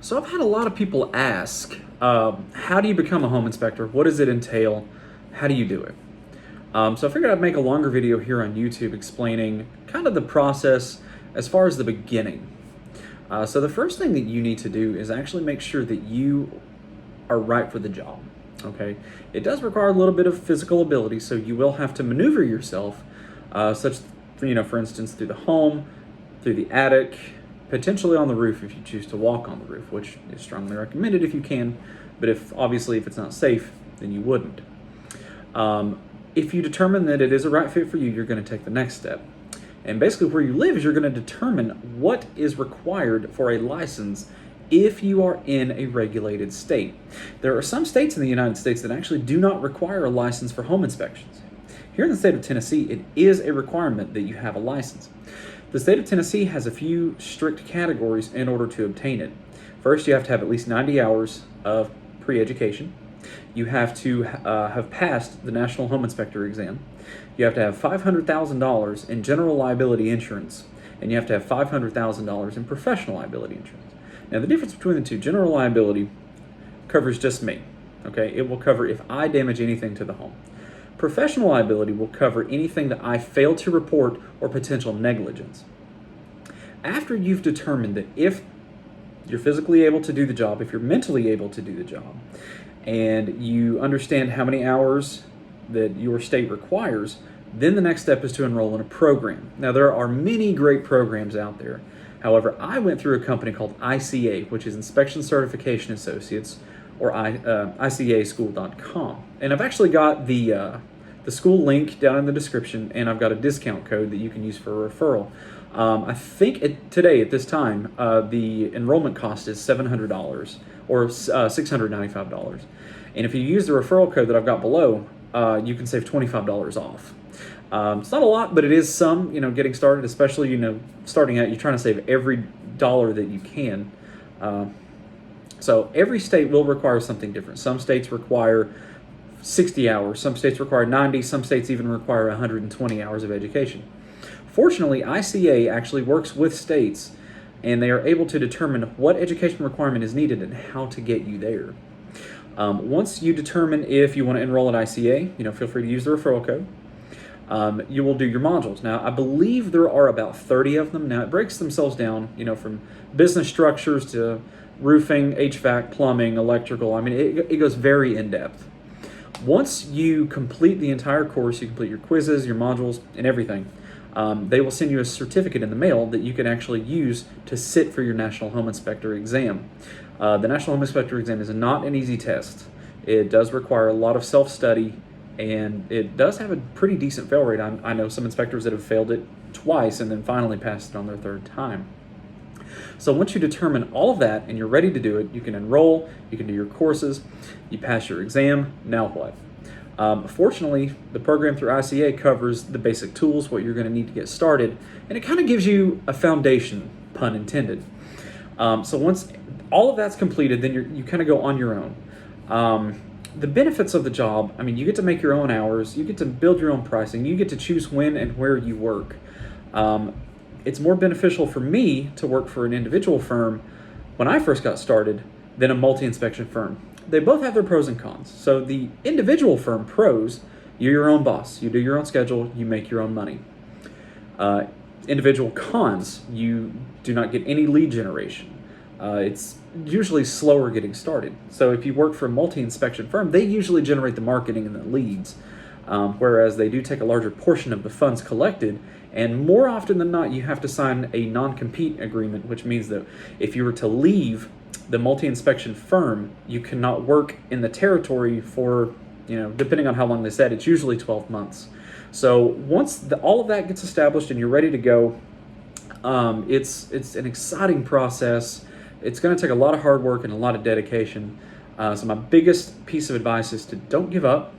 So I've had a lot of people ask, how do you become a home inspector? What does it entail? How do you do it? So I figured I'd make a longer video here on YouTube explaining kind of the process as far as the beginning. So the first thing that you need to do is actually make sure that you are right for the job. Okay, it does require a little bit of physical ability, so you will have to maneuver yourself, for instance, through the home, through the attic, potentially on the roof if you choose to walk on the roof, which is strongly recommended if you can, but if it's not safe, then you wouldn't. If you determine that it is a right fit for you, you're going to take the next step. And basically where you live is you're going to determine what is required for a license if you are in a regulated state. There are some states in the United States that actually do not require a license for home inspections. Here in the state of Tennessee, it is a requirement that you have a license. The state of Tennessee has a few strict categories in order to obtain it. First, you have to have at least 90 hours of pre-education. You have to have passed the National Home Inspector exam. You have to have $500,000 in general liability insurance, and you have to have $500,000 in professional liability insurance. Now, the difference between the two, general liability covers just me, okay? It will cover if I damage anything to the home. Professional liability will cover anything that I fail to report or potential negligence. After you've determined that if you're physically able to do the job, if you're mentally able to do the job, and you understand how many hours that your state requires, then the next step is to enroll in a program. Now, there are many great programs out there. However, I went through a company called ICA, which is Inspection Certification Associates, or ICAschool.com. And I've actually got the school link down in the description, and I've got a discount code that you can use for a referral. I think today, at this time, the enrollment cost is $700 or $695. And if you use the referral code that I've got below, you can save $25 off. It's not a lot, but it is some, getting started, especially, starting out, you're trying to save every dollar that you can. So every state will require something different. Some states require 60 hours, some states require 90, some states even require 120 hours of education. Fortunately, ICA actually works with states, and they are able to determine what education requirement is needed and how to get you there. Once you determine if you want to enroll at ICA, feel free to use the referral code. You will do your modules. Now, I believe there are about 30 of them. Now, it breaks themselves down, from business structures to roofing, HVAC, plumbing, electrical. I mean, it goes very in-depth. Once you complete the entire course, you complete your quizzes, your modules, and everything, they will send you a certificate in the mail that you can actually use to sit for your National Home Inspector exam. The National Home Inspector exam is not an easy test. It does require a lot of self-study, and it does have a pretty decent fail rate. I know some inspectors that have failed it twice and then finally passed it on their third time. So once you determine all of that and you're ready to do it, you can enroll, you can do your courses, you pass your exam, now what? Fortunately, the program through ICA covers the basic tools, what you're going to need to get started, and it kind of gives you a foundation, pun intended. So once all of that's completed, then you kind of go on your own. The benefits of the job, you get to make your own hours, you get to build your own pricing, you get to choose when and where you work. It's more beneficial for me to work for an individual firm when I first got started than a multi-inspection firm. They both have their pros and cons. So the individual firm pros, you're your own boss, you do your own schedule, you make your own money. Individual cons, you do not get any lead generation. It's usually slower getting started. So if you work for a multi-inspection firm, they usually generate the marketing and the leads, whereas they do take a larger portion of the funds collected, and more often than not, you have to sign a non-compete agreement, which means that if you were to leave the multi-inspection firm, you cannot work in the territory for, depending on how long they said, it's usually 12 months. So once all of that gets established and you're ready to go, it's an exciting process. It's going to take a lot of hard work and a lot of dedication. So my biggest piece of advice is to don't give up.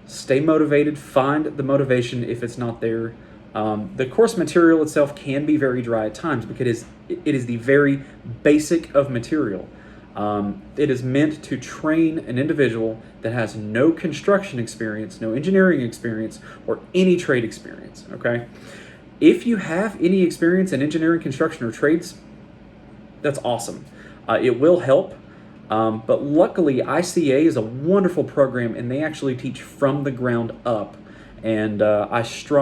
Stay motivated. Find the motivation if it's not there. The course material itself can be very dry at times because it is the very basic of material. It is meant to train an individual that has no construction experience, no engineering experience, or any trade experience, okay? If you have any experience in engineering, construction, or trades, that's awesome. It will help, but luckily ICA is a wonderful program, and they actually teach from the ground up, and I strongly